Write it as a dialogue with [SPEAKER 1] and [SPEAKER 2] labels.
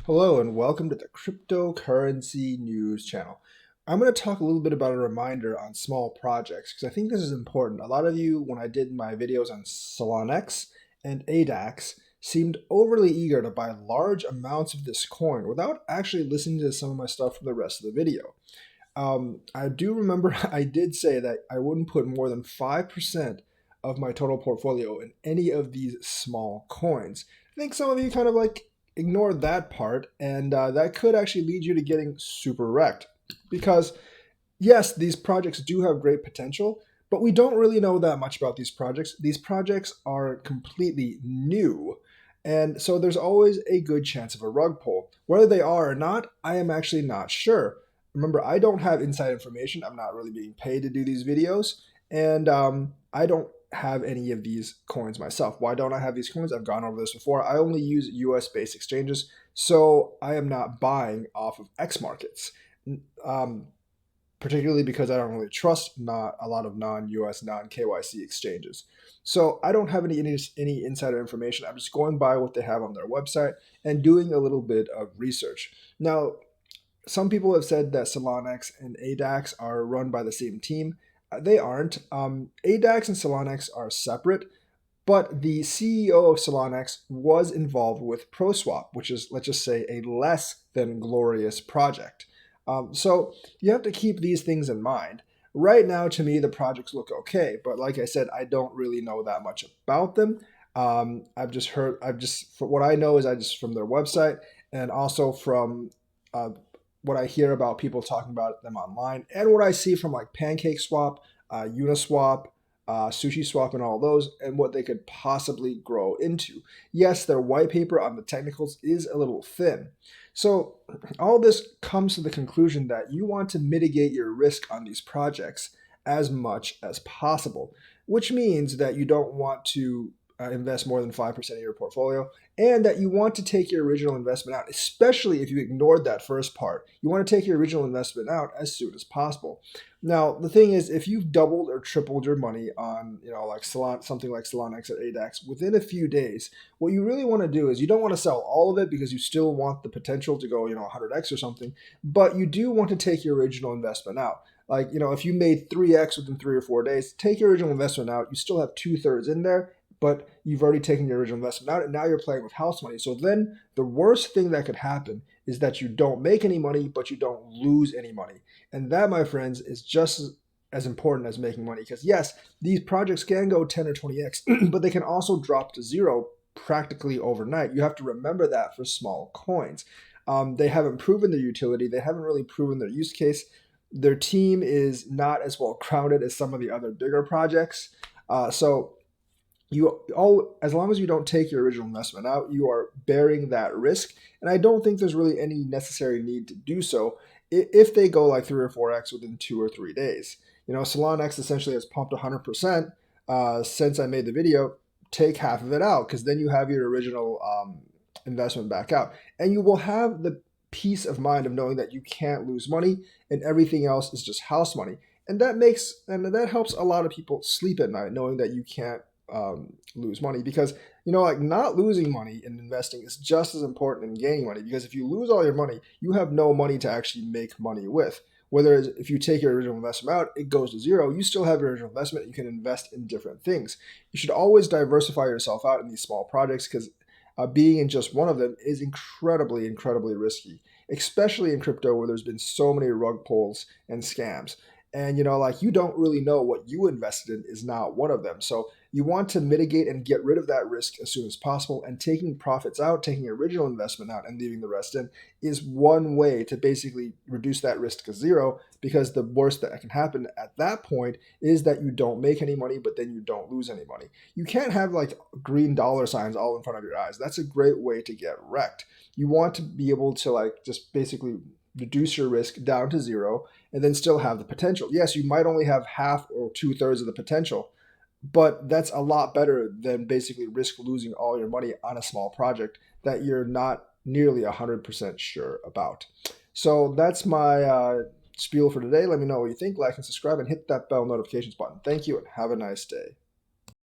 [SPEAKER 1] Hello and welcome to the Cryptocurrency News channel. I'm going to talk a little bit about a reminder on small projects because I think this is important. A lot of you, when I did my videos on SolanaX and adaX, seemed overly eager to buy large amounts of this coin without actually listening to some of my stuff from the rest of the video. I do remember I did say that I wouldn't put more than 5% of my total portfolio in any of these small coins. I think some of you kind of ignored that part, and that could actually lead you to getting super wrecked. Because, yes, these projects do have great potential, but we don't really know that much about these projects. These projects are completely new. And so there's always a good chance of a rug pull. Whether they are or not, I am actually not sure. Remember, I don't have inside information. I'm not really being paid to do these videos. And I don't have any of these coins myself. Why don't I have these coins? I've gone over this before. I only use US based exchanges. So I am not buying off of X markets. Um, Particularly because I don't really trust not a lot of non-US, non-KYC exchanges. So I don't have any insider information. I'm just going by what they have on their website and doing a little bit of research. Now, some people have said that SolanaX and adaX are run by the same team. They aren't. adaX and SolanaX are separate, but the CEO of SolanaX was involved with ProSwap, which is, let's just say, a less than glorious project. So you have to keep these things in mind. Right now, to me, the projects look okay, but like I said, I don't really know that much about them. For what I know is I just from their website and also from uh, what I hear about people talking about them online and what I see from like PancakeSwap, Uniswap, SushiSwap, and all those, and what they could possibly grow into. Yes, their white paper on the technicals is a little thin. So all this comes to the conclusion that you want to mitigate your risk on these projects as much as possible, which means that you don't want to invest more than 5% of your portfolio and that you want to take your original investment out, especially if you ignored that first part. You want to take your original investment out as soon as possible. Now, the thing is, if you've doubled or tripled your money on, like something like SolanaX or adaX within a few days, what you really want to do is you don't want to sell all of it because you still want the potential to go, 100x or something, but you do want to take your original investment out. Like, if you made 3x within 3 or 4 days, take your original investment out. You still have 2/3 in there, but you've already taken your original investment out, and now you're playing with house money. So then the worst thing that could happen is that you don't make any money, but you don't lose any money. And that, my friends, is just as important as making money. Because yes, these projects can go 10 or 20x, but they can also drop to zero practically overnight. You have to remember that for small coins. They haven't proven their utility. They haven't really proven their use case. Their team is not as well crowded as some of the other bigger projects. So as long as you don't take your original investment out, you are bearing that risk. And I don't think there's really any necessary need to do so if they go like 3 or 4x within 2 or 3 days. SolanaX essentially has pumped 100% since I made the video. Take half of it out because then you have your original investment back out, and you will have the peace of mind of knowing that you can't lose money and everything else is just house money. And that helps a lot of people sleep at night knowing that you can't lose money, because not losing money in investing is just as important in gaining money, because if you lose all your money, you have no money to actually make money with. Whether if you take your original investment out, it goes to zero, you still have your original investment. You can invest in different things. You should always diversify yourself out in these small projects, because being in just one of them is incredibly risky, especially in crypto where there's been so many rug pulls and scams. And you don't really know what you invested in is not one of them. So you want to mitigate and get rid of that risk as soon as possible. And taking profits out, taking your original investment out and leaving the rest in is one way to basically reduce that risk to zero, because the worst that can happen at that point is that you don't make any money, but then you don't lose any money. You can't have like green dollar signs all in front of your eyes. That's a great way to get wrecked. You want to be able to just basically reduce your risk down to zero and then still have the potential. Yes, you might only have half or 2/3 of the potential, but that's a lot better than basically risk losing all your money on a small project that you're not nearly 100% sure about. So that's my spiel for today. Let me know what you think. Like and subscribe and hit that bell notifications button. Thank you and have a nice day.